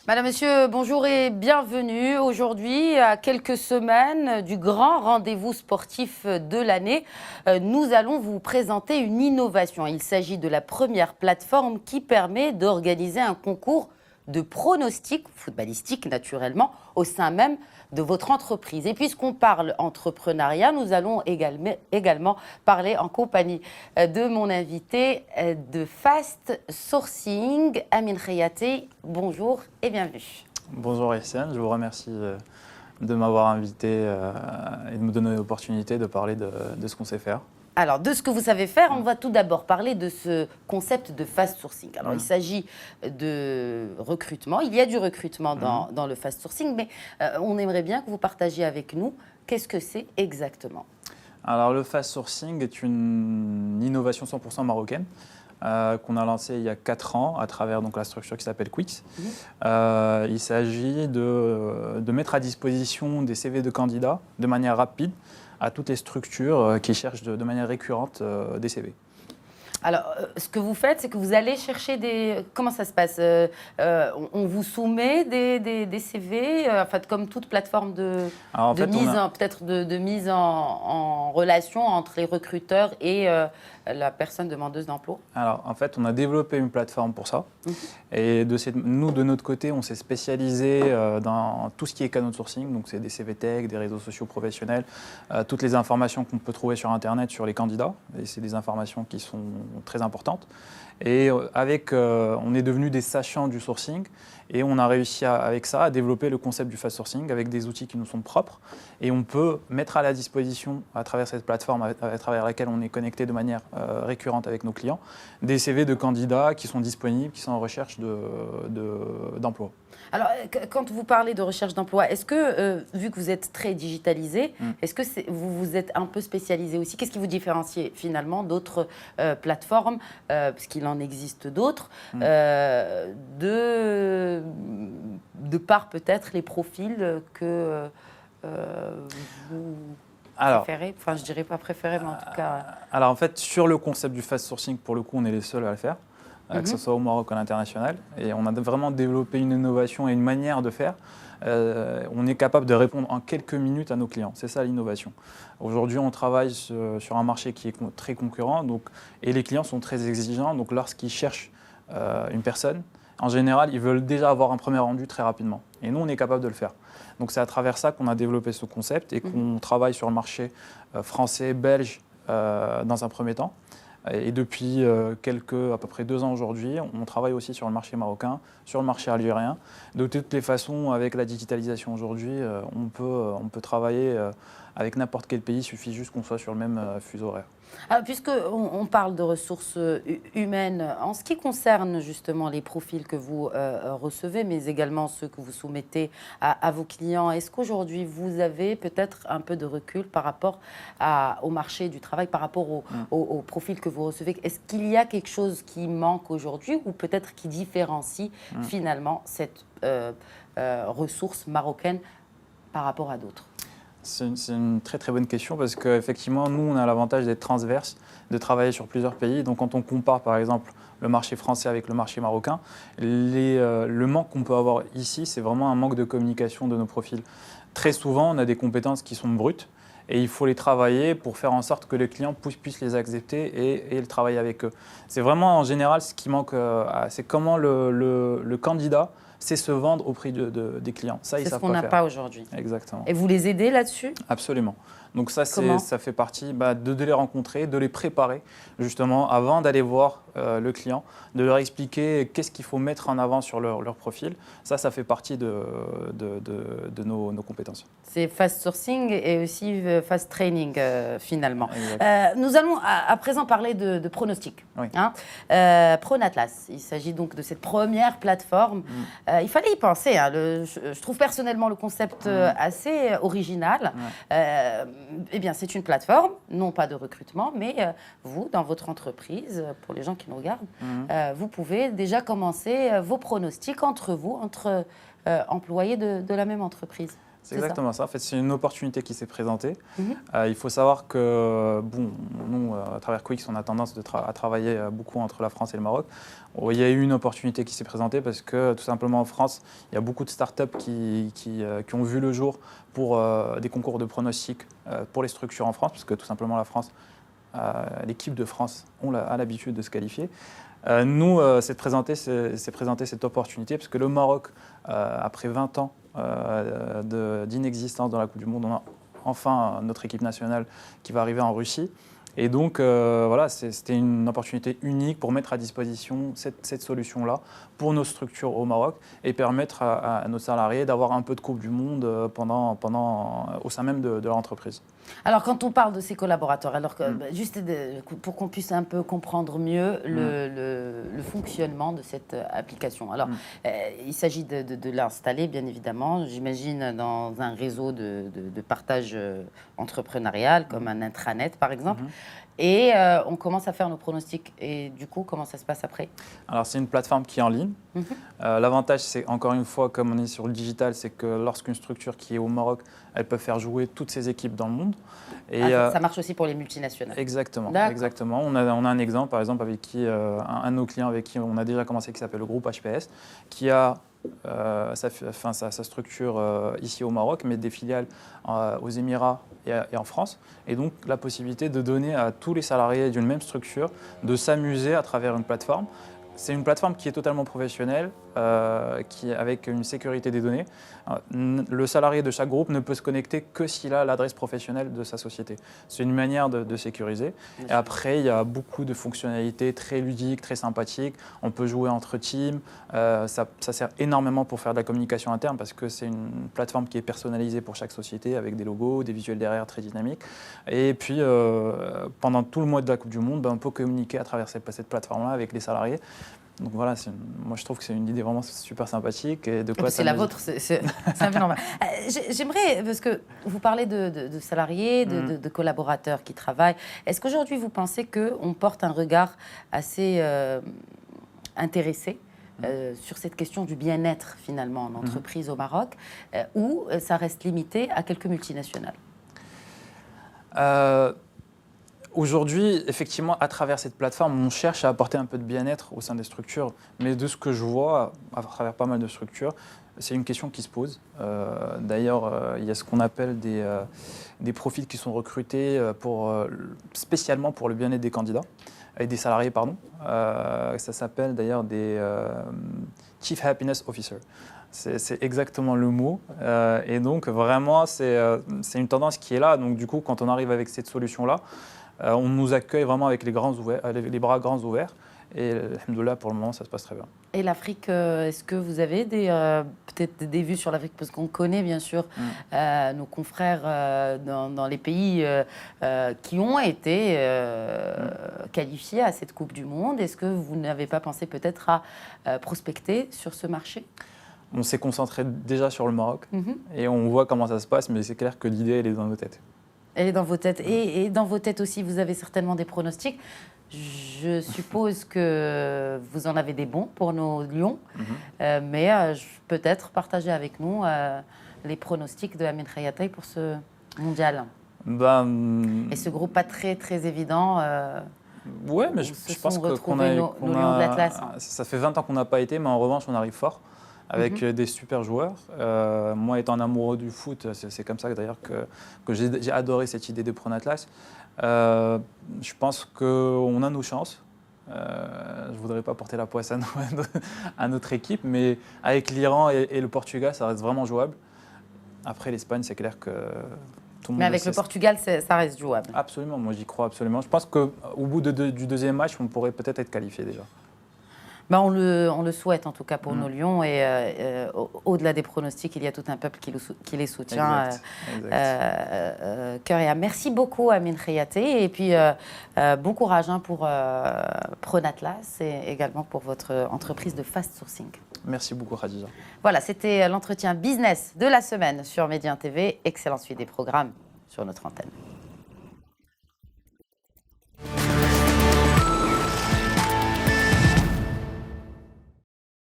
Madame, Monsieur, bonjour et bienvenue. Aujourd'hui, à quelques semaines du grand rendez-vous sportif de l'année, nous allons vous présenter une innovation. Il s'agit de la première plateforme qui permet d'organiser un concours de pronostics footballistiques, naturellement, au sein même de votre entreprise. Et puisqu'on parle entrepreneuriat, nous allons également parler en compagnie de mon invité de Fast Sourcing, Amin Khayati. Bonjour et bienvenue. Bonjour Essène, je vous remercie de m'avoir invité et de me donner l'opportunité de parler de ce qu'on sait faire. Alors, de ce que vous savez faire, on va tout d'abord parler de ce concept de fast sourcing. Alors, il s'agit de recrutement. Il y a du recrutement dans le fast sourcing, mais on aimerait bien que vous partagiez avec nous qu'est-ce que c'est exactement. Alors, le fast sourcing est une innovation 100% marocaine qu'on a lancée il y a 4 ans à travers donc, la structure qui s'appelle Quix. Il s'agit de mettre à disposition des CV de candidats de manière rapide à toutes les structures qui cherchent de manière récurrente des CV. Alors, ce que vous faites, c'est que vous allez chercher des... Comment ça se passe on vous soumet des CV, en fait, comme toute plateforme de mise en relation entre les recruteurs et la personne demandeuse d'emploi. Alors, en fait, on a développé une plateforme pour ça. Et nous, de notre côté, on s'est spécialisé dans tout ce qui est canaux de sourcing. Donc, c'est des CV Tech, des réseaux sociaux professionnels, toutes les informations qu'on peut trouver sur Internet sur les candidats. Et c'est des informations qui sont très importantes. Et on est devenus des sachants du sourcing et on a réussi avec ça à développer le concept du fast sourcing avec des outils qui nous sont propres. Et on peut mettre à la disposition, à travers cette plateforme à travers laquelle on est connecté de manière récurrente avec nos clients, des CV de candidats qui sont disponibles, qui sont en recherche d'emploi. Alors, quand vous parlez de recherche d'emploi, est-ce que, vu que vous êtes très digitalisé, est-ce que vous vous êtes un peu spécialisé aussi? Qu'est-ce qui vous différencie finalement d'autres plateformes, puisqu'il en existe d'autres, de par peut-être les profils que vous préférez? Enfin, je dirais pas préféré, mais en tout cas... Alors, en fait, sur le concept du fast sourcing, pour le coup, on est les seuls à le faire. Que ce soit au Maroc ou à l'international. Et on a vraiment développé une innovation et une manière de faire. On est capable de répondre en quelques minutes à nos clients. C'est ça l'innovation. Aujourd'hui, on travaille sur un marché qui est très concurrent et les clients sont très exigeants. Donc lorsqu'ils cherchent une personne, en général, ils veulent déjà avoir un premier rendu très rapidement. Et nous, on est capable de le faire. Donc c'est à travers ça qu'on a développé ce concept et qu'on travaille sur le marché français, belge dans un premier temps. Et depuis à peu près 2 ans aujourd'hui, on travaille aussi sur le marché marocain, sur le marché algérien. De toutes les façons, avec la digitalisation aujourd'hui, on peut travailler avec n'importe quel pays, il suffit juste qu'on soit sur le même fuseau horaire. Alors, puisqu'on parle de ressources humaines, en ce qui concerne justement les profils que vous recevez, mais également ceux que vous soumettez à vos clients, est-ce qu'aujourd'hui vous avez peut-être un peu de recul par rapport au marché du travail, par rapport aux profils que vous recevez? Est-ce qu'il y a quelque chose qui manque aujourd'hui ou peut-être qui différencie finalement cette ressource marocaine par rapport à d'autres? C'est une très très bonne question parce qu'effectivement, nous, on a l'avantage d'être transverse, de travailler sur plusieurs pays. Donc quand on compare par exemple le marché français avec le marché marocain, le manque qu'on peut avoir ici, c'est vraiment un manque de communication de nos profils. Très souvent, on a des compétences qui sont brutes et il faut les travailler pour faire en sorte que les clients puissent les accepter et travailler avec eux. C'est vraiment en général ce qui manque, c'est comment le candidat c'est se vendre au prix des clients. Ça, c'est ce qu'on n'a pas aujourd'hui. Exactement. Et vous les aidez là-dessus? Absolument. Donc ça fait partie de les rencontrer, de les préparer justement avant d'aller voir le client, de leur expliquer qu'est-ce qu'il faut mettre en avant sur leur profil. Ça fait partie de nos compétences. C'est fast sourcing et aussi fast training finalement. Nous allons à présent parler de pronostics. Oui. Pronatlas, il s'agit donc de cette première plateforme. Il fallait y penser. Je trouve personnellement le concept assez original. Eh bien, c'est une plateforme, non pas de recrutement, mais vous, dans votre entreprise, pour les gens qui nous regardent, vous pouvez déjà commencer vos pronostics entre vous, entre employés de la même entreprise. C'est exactement ça. En fait, c'est une opportunité qui s'est présentée. Il faut savoir que, bon, nous, à travers Quix, on a tendance à travailler beaucoup entre la France et le Maroc. Il y a eu une opportunité qui s'est présentée parce que, tout simplement, en France, il y a beaucoup de startups qui ont vu le jour pour des concours de pronostics pour les structures en France, parce que, tout simplement, la France, l'équipe de France a l'habitude de se qualifier. Nous, s'est présentée cette opportunité parce que le Maroc, après 20 ans d'inexistence dans la Coupe du Monde, on a enfin notre équipe nationale qui va arriver en Russie. Et donc, voilà, c'était une opportunité unique pour mettre à disposition cette solution-là pour nos structures au Maroc et permettre à nos salariés d'avoir un peu de Coupe du Monde au sein même de leur entreprise. Alors, quand on parle de ces collaborateurs, alors que, juste pour qu'on puisse un peu comprendre mieux le fonctionnement de cette application. Alors, il s'agit de l'installer, bien évidemment, j'imagine, dans un réseau de partage entrepreneurial, comme un intranet, par exemple. Et on commence à faire nos pronostics. Et du coup, comment ça se passe après? Alors, c'est une plateforme qui est en ligne. L'avantage, c'est encore une fois, comme on est sur le digital, c'est que lorsqu'une structure qui est au Maroc, elle peut faire jouer toutes ses équipes dans le monde. Et ça marche aussi pour les multinationales. Exactement. On a un exemple, par exemple, avec un de nos clients avec qui on a déjà commencé, qui s'appelle le groupe HPS, qui a sa structure ici au Maroc, mais des filiales aux Émirats et en France. Et donc, la possibilité de donner à tous les salariés d'une même structure de s'amuser à travers une plateforme. C'est une plateforme qui est totalement professionnelle, avec une sécurité des données. Le salarié de chaque groupe ne peut se connecter que s'il a l'adresse professionnelle de sa société. C'est une manière de sécuriser. Et après, il y a beaucoup de fonctionnalités très ludiques, très sympathiques. On peut jouer entre teams. Ça sert énormément pour faire de la communication interne parce que c'est une plateforme qui est personnalisée pour chaque société avec des logos, des visuels derrière très dynamiques. Et puis, pendant tout le mois de la Coupe du Monde, on peut communiquer à travers cette plateforme-là avec les salariés. Donc voilà, moi je trouve que c'est une idée vraiment super sympathique. Et de quoi c'est la vôtre, c'est un peu normal. J'aimerais, parce que vous parlez de salariés, de collaborateurs qui travaillent. Est-ce qu'aujourd'hui vous pensez qu'on porte un regard assez intéressé sur cette question du bien-être finalement en entreprise au Maroc, ou ça reste limité à quelques multinationales? Aujourd'hui, effectivement, à travers cette plateforme, on cherche à apporter un peu de bien-être au sein des structures. Mais de ce que je vois, à travers pas mal de structures, c'est une question qui se pose. D'ailleurs, il y a ce qu'on appelle des profils qui sont recrutés spécialement pour le bien-être des candidats, et des salariés, pardon. Ça s'appelle d'ailleurs des Chief Happiness Officer. C'est exactement le mot. Et donc, vraiment, c'est une tendance qui est là. Donc, du coup, quand on arrive avec cette solution-là, on nous accueille vraiment avec les bras grands ouverts. Et alhamdoulilah, pour le moment, ça se passe très bien. Et l'Afrique, est-ce que vous avez peut-être des vues sur l'Afrique? Parce qu'on connaît bien sûr nos confrères dans les pays qui ont été qualifiés à cette Coupe du Monde. Est-ce que vous n'avez pas pensé peut-être à prospecter sur ce marché? On s'est concentré déjà sur le Maroc et on voit comment ça se passe, mais c'est clair que l'idée, elle est dans nos têtes. Elle est dans vos têtes. Et dans vos têtes aussi, vous avez certainement des pronostics. Je suppose que vous en avez des bons pour nos lions, mais peut-être partager avec nous les pronostics de Amin Khayatay pour ce mondial. Et ce groupe pas très, très évident. Ouais, mais je pense qu'on a... nos lions de l'Atlas. Ça fait 20 ans qu'on n'a pas été, mais en revanche, on arrive fort. Avec des super joueurs. Moi, étant un amoureux du foot, c'est comme ça d'ailleurs que j'ai adoré cette idée de Pronatlas. Je pense qu'on a nos chances. Je ne voudrais pas porter la poisse à notre équipe, mais avec l'Iran et le Portugal, ça reste vraiment jouable. Après, l'Espagne, c'est clair que tout le monde... Mais avec le Portugal, ça reste jouable. Absolument, moi j'y crois absolument. Je pense qu'au bout du deuxième match, on pourrait peut-être être qualifié déjà. Ben on le souhaite en tout cas pour nos lions, et au-delà des pronostics, il y a tout un peuple qui les soutient. Cœur et âme. Merci beaucoup Amin Khayatay, et puis bon courage pour Pronatlas et également pour votre entreprise de fast sourcing. Merci beaucoup Khadija. Voilà, c'était l'entretien business de la semaine sur Médien TV. Excellente suite des programmes sur notre antenne.